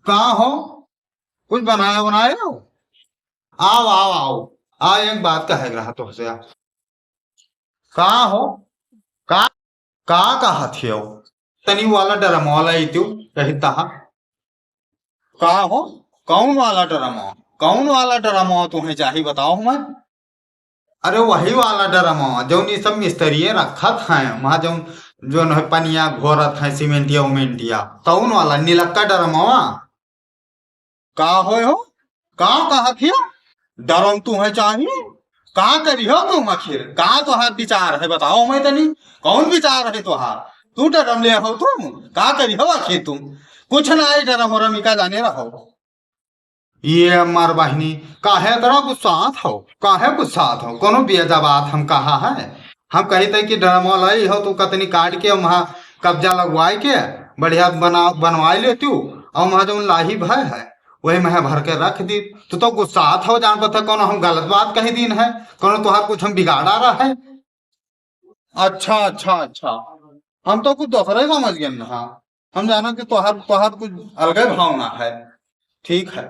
कहाँ हो? कुछ बनाया बनाया हो? आओ आओ आओ। आ एक बात का है रहा तुमसे। कहाँ हो? कहाँ? कहाँ थी हो? तनी वाला डरम वाला ही तू कही तहा। कहाँ हो? कौन वाला ड्रामा? कौन वाला ड्रामा तुम्हें चाहिए बताओ मैं। अरे वही वाला ड्रामा जो नी सब मिस्त्री रखत हैं वहां जो जो है पनिया घोरत है सीमेंटिया उमेंटिया। कौन वाला नीलक्का ड्रामा? कहाँ हो? कहाँ कहाँ थी? डरम तुम्हें चाहिए? कहाँ करी हो तुम आखिर? कहाँ तुहार विचार है बताओ मैं तनी। कौन विचार है तुहार? तू डरम ले हो तुम? कहाँ करी हो आखिर तुम? कुछ ना आई डरम और का जाने रहो। ये अम्मार बहिनी काहे करो गुस्सात हो? काहे गुस्सात हो? कोनो बेजा बात हम कहा है? हम कही थे कि ड्रामा लाई हो तो कतनी काट के वहाँ कब्जा लगवाए के बढ़िया बना बनवाई लेती हूँ। और वहाँ जो लाही भय है वही मैं भर के रख दी। तो गुस्सात हो जान पता कोनो हम गलत बात कही दिन है? कोनो तुहार कुछ हम बिगाड़ा रहा है? अच्छा अच्छा अच्छा। हम तो कुछ दूसरा ही समझ गए ना। हम जाना कि तुहार तुहार कुछ अलग भावना है। ठीक है।